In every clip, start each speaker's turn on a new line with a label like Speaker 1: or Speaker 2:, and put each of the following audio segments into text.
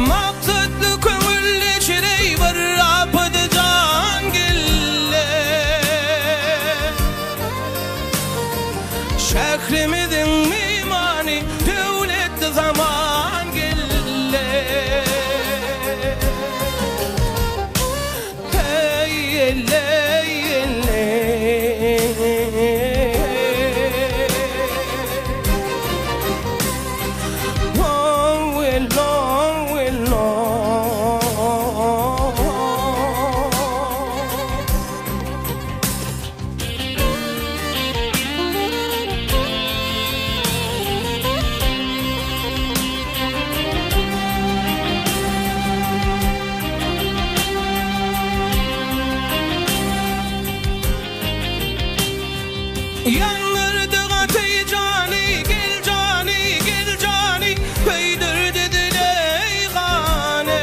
Speaker 1: Maksatlı kömürlü çirey var rapıdı can gille. Şehrimizin mimani devlet zaman gille. Hey elle elle. Yanırdı gatı cani, gel cani, gel cani, peydir dedin ey gane.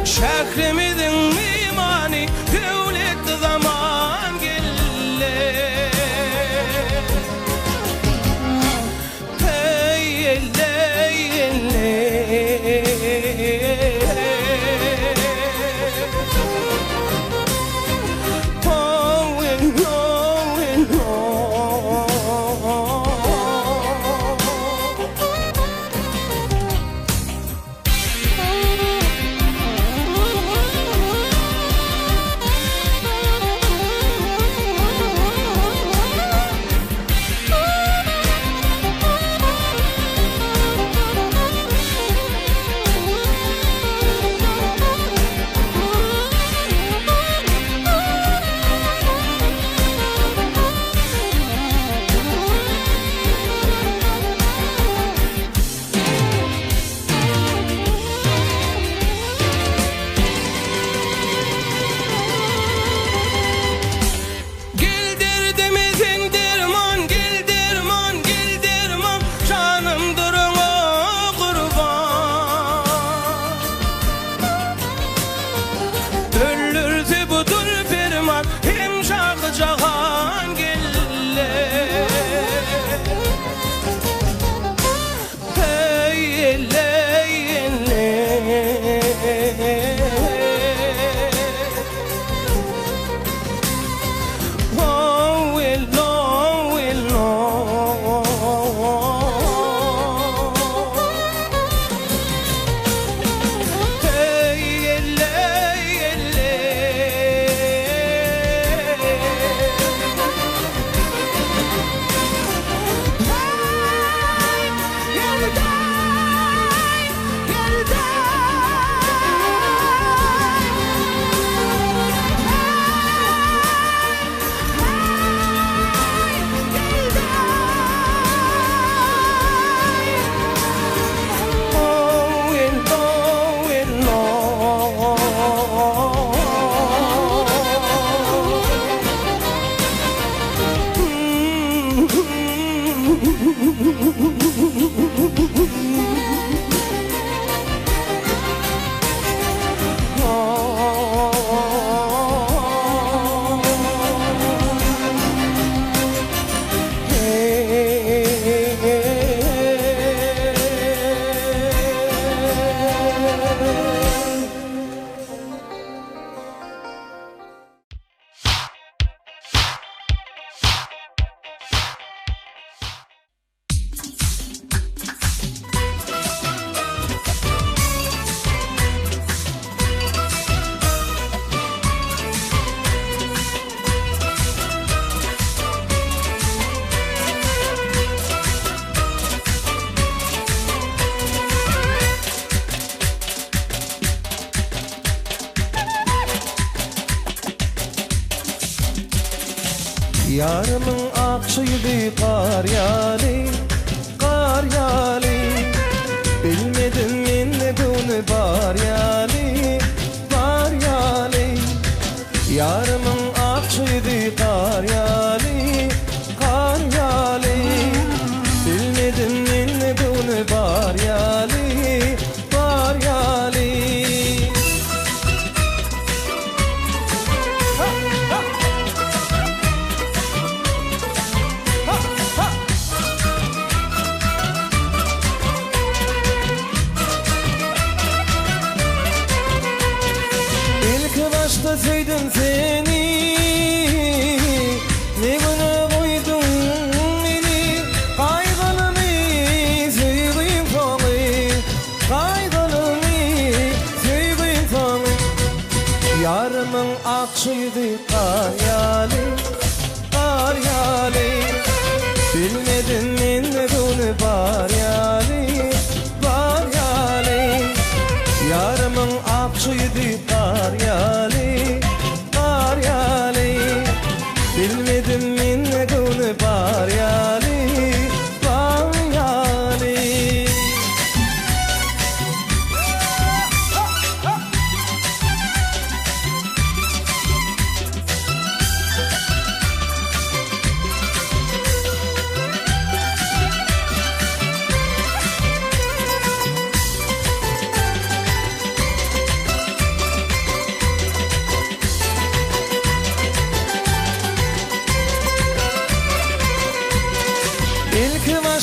Speaker 1: Şehrimizin mimani devlet zaman gelle. Hey elle elle. Cahan gelle. Hey elle elle. Oh willow willow. Hey elle elle. Yarımın akşıydı kar yali, kar yali. Bilmedim yine bunu var yali, var yali. Yarımın akşıydı kar yali, kar yali. Bilmedim yine bunu var yali, var yali.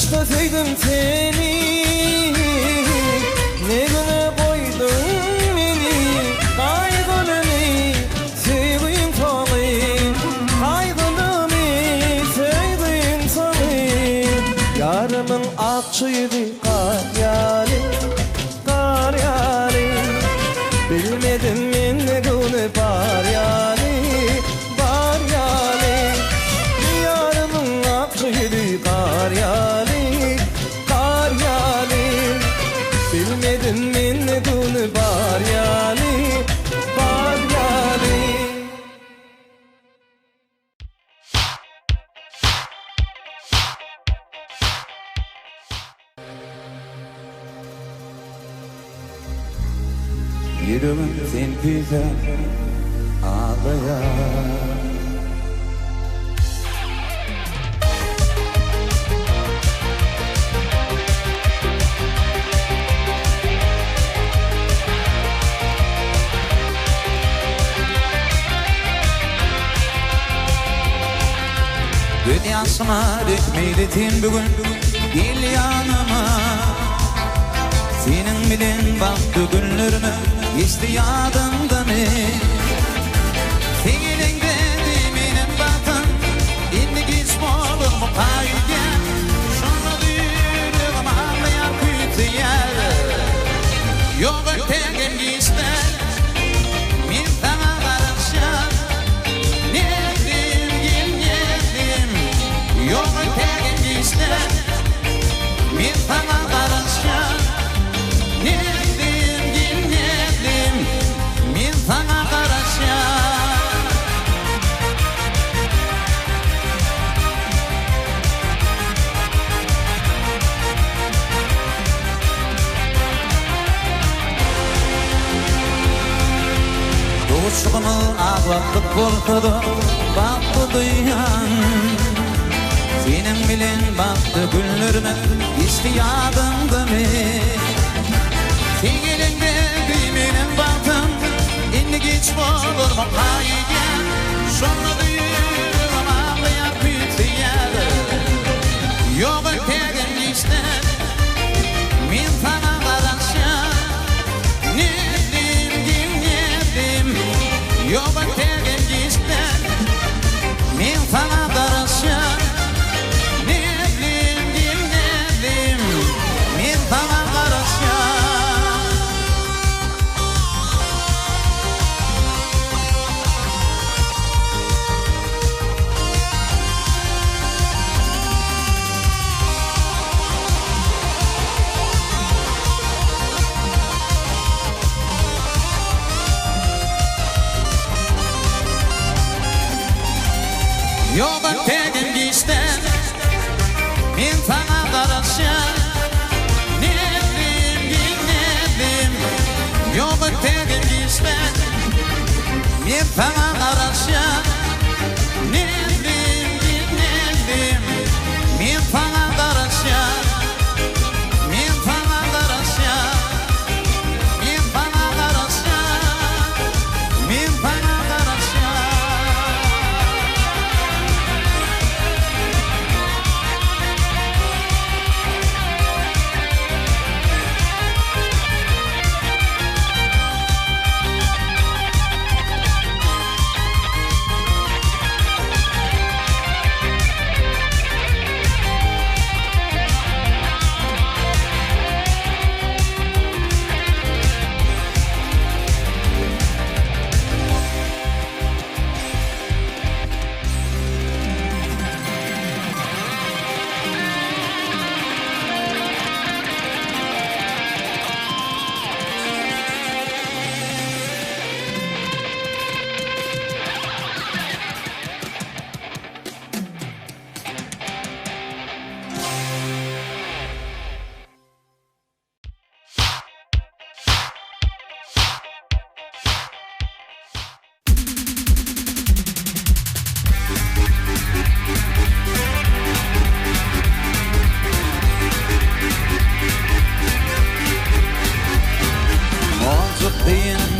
Speaker 1: yaşta sevdim seni, ne güne koydun beni, kaygılını sevdim sana, kaygılını sevdim sana. Yarımın akçıydı kar yali, kar yali, bilmedim men ne güne var yali, var yali. Yarımın akçıydı kar yali, kar yali, bilmedim men ne güne var yali, var yali.
Speaker 2: Yüreğim sen güzel ağlayan. Dünyasına dökmeyledin bugün gel yanıma. Senin bilen baktı günlerime istiyadın ne? Senin dediğiminin batın indi gizm olur mu kaygen? Şunu duyduğum ağlayan kütüyer. Yok ötegen gizler min sana karışan. Nedim gel nedim. Yok ötegen gizler min sana karışan. Nedim gel nedim. Min sana karışan. Dostluğumu ağlattık korkudu baktı duyan. Senin bilen baktı güllerime istiyadın ne? Senin dediğiminin baktım indi geç olur mu kaygen? Şunu duyuyorum ağlayan kütüyer. Yok ötegen gizler min sana karışan. Nedim gel nedim. Yok ötegen gizler min sana karışan. Nedim gel nedim. Min sana karışan. Yok ötegen gizler min sana karışan. Nedim gel nedim. Yok ötegen gizler min sana karışan. Nedim gel nedim. Min sana karışan. Min sana karışan. Min sana karışan. Min sana karışan.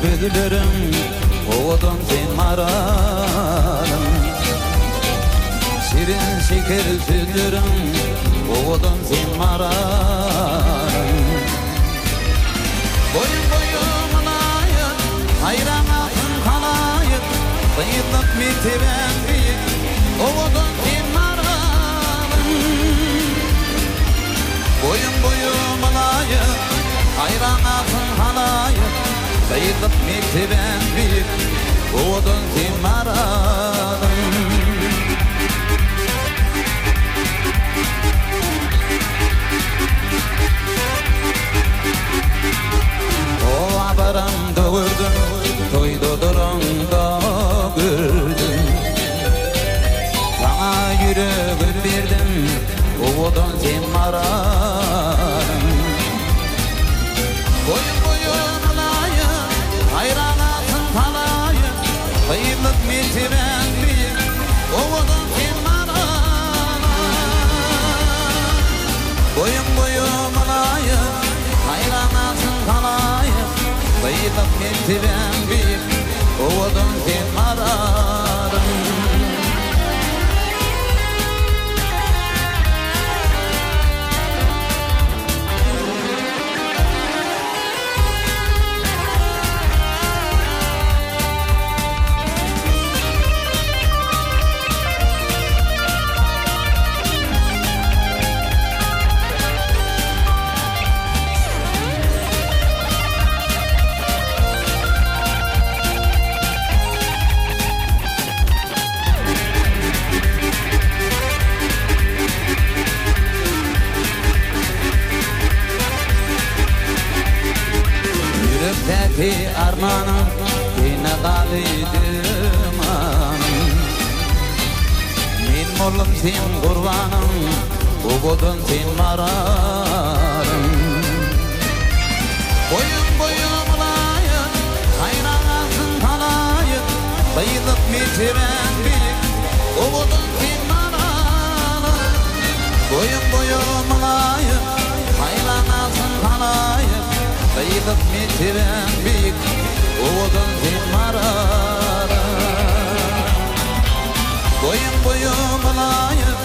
Speaker 2: Gözlerim oğudun sen maranım. Şirin şeker sözlerim oğudun sen maradım. Boyun boyumlayıp hayran altın kalayıp Bıyılıp mitiben büyük oğudun sen maradım. Boyun boyumlayıp hayran altın kalayıp Bıyılıp mitiben büyük oğudun sen maradım. Baram doğurdum, toyda durumda gördüm. Sana yüreğim verdim, oğudun sen maradım. Boyun boyumlayıp, hayran altın kalayıp Kıyılıp mitiben büyük, oğudun sen maradım. Boyun boyumlayıp, hayran altın kalayıp Kıyılıp mitiben büyük, oğudun sen maradım. Yürekteki armanım yine kalıydım anım. Min mollum sen kurbanım, oğudun sen maradım. Boyun boyumlayıp, hayran altın kalayıp Kıyılıp mitiben büyük, oğudun sen maradım. Boyun boyumlayıp, hayran altın kalayıp Kıyılıp mitiben büyük, oğudun sen maradım. Boyun boyumlayıp,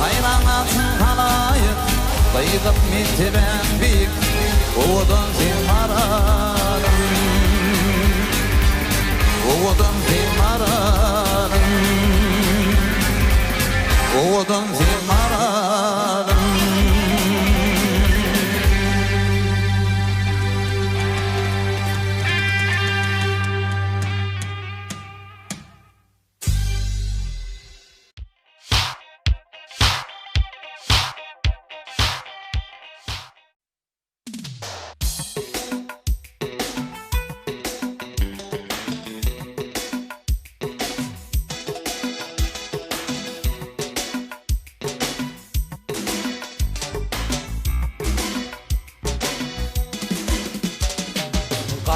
Speaker 2: hayran altın kalayıp Kıyılıp mitiben büyük, oğudun sen maradım. Oğudun sen maradım. Oğudun sen maradım.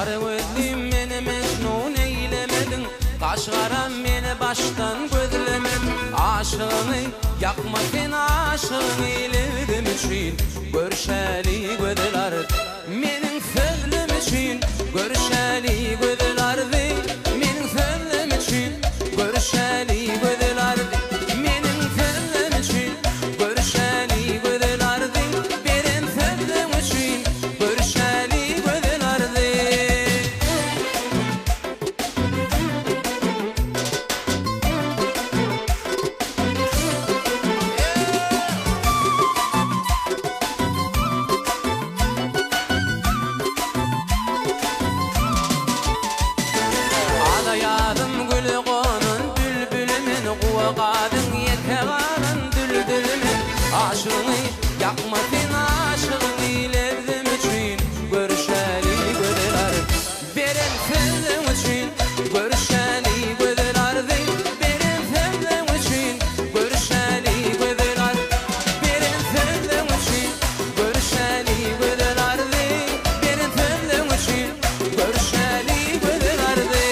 Speaker 1: Gözlüm meni mecnun eylemedin, kaşgaram meni baştan gözlemedin. Aşığını yakma sen aşığını eyledim için görüşeli gözler menin sözlüm için görüşeli gözlerdi menin sözlüm için görüşeli gözlerdi menin sözlüm için görüşeli gözlerdi benim sözlüm için görüşeli gözlerdi. Aşığını yakma sen aşığını eyledim için görüşeli gözler benim sözüm için görüşeli gözlerdi benim sözüm için görüşeli gözler benim sözüm için görüşeli gözlerdi benim sözüm için görüşeli gözlerdi.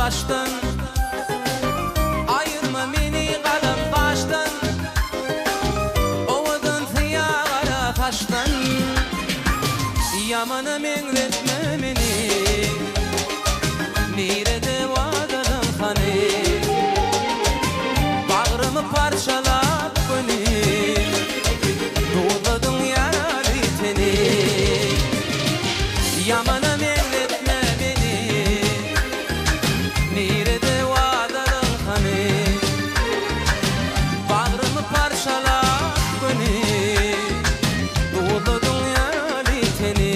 Speaker 1: kaçtın. Ayırma meni kalem kaçtın. Ovadan tıyara kaçtın. Yamana mengretme meni. Nirede vadadan hani. Bağrımı parçalap beni. Doğladın yaralı teni. Yamana mengretme beni. Nirede vadadan hani. Bağrımı parçalap beni. Doğladın yaralı teni.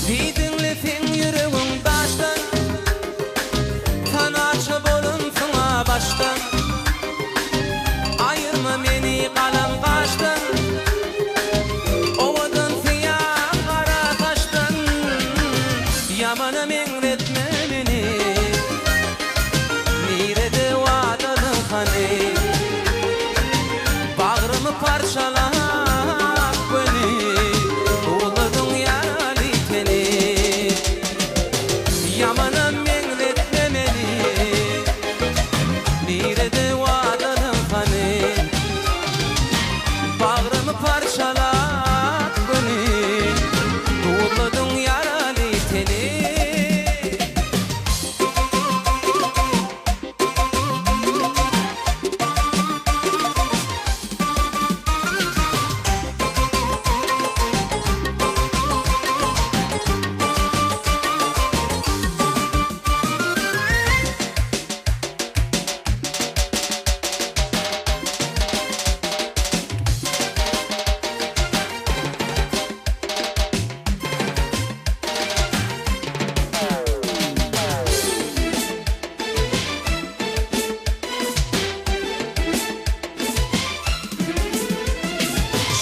Speaker 1: Didinletin yüreğin taştan. Kanaçı bolun sana baştan. Ayırma meni kalem kaçtan. Ovadan fiyan kara taştan. Yamana mengretme beni. Nirede vadadan hani. Bağrımı parçalap beni. Doğladın yaralı teni. Yamana mengretme beni. Nirede vadadan hani. Bağrımı parçalap beni. Doğladın yaralı teni.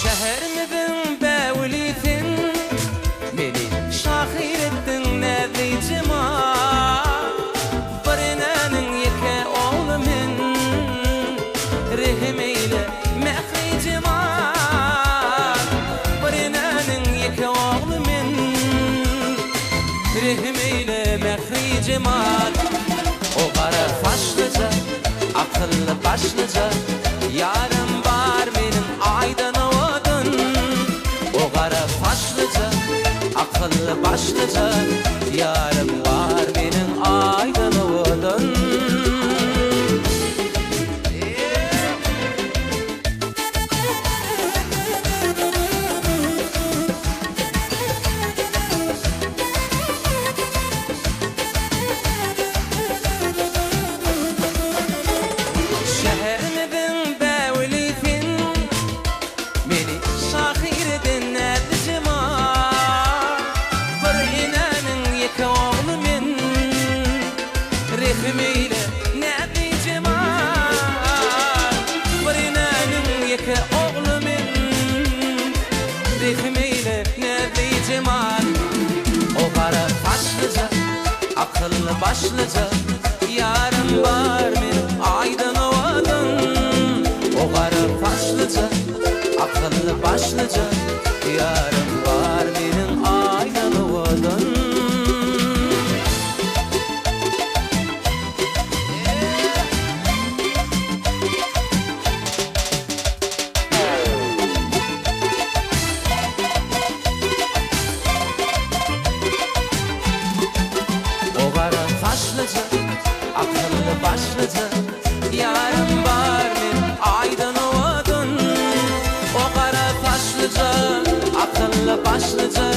Speaker 1: Şehrimizin bevlisin. Beni şahir ettin nevicima. Fırınanın yeke oğlumun. Rehmeyle mehricima. Fırınanın yeke oğlumun. Rehmeyle mehricima. O kara faşlıca, akıllı başlıca. Yarım var benim aydan ovadın. O kara faşlıca, akıllı başlıca. Yarım var benim aydan ovadın. Şehrimizin bevlisin. Beni şahir edin nevicima. Fırınanın yeke oğlumun. Rehmeyle nevicima. Fırınanın yeke oğlumun. Rehmeyle nevicima. O kara taşlıca, akıllı başlıca. Yarım var benim aydan ovadın. O kara taşlıca, akıllı başlıca. Yarım var benim aydan ovadın. O kara taşlıca, akıllı başlıca. Yarım var benim aydan ovadın. O kara taşlıca, akıllı başlıca.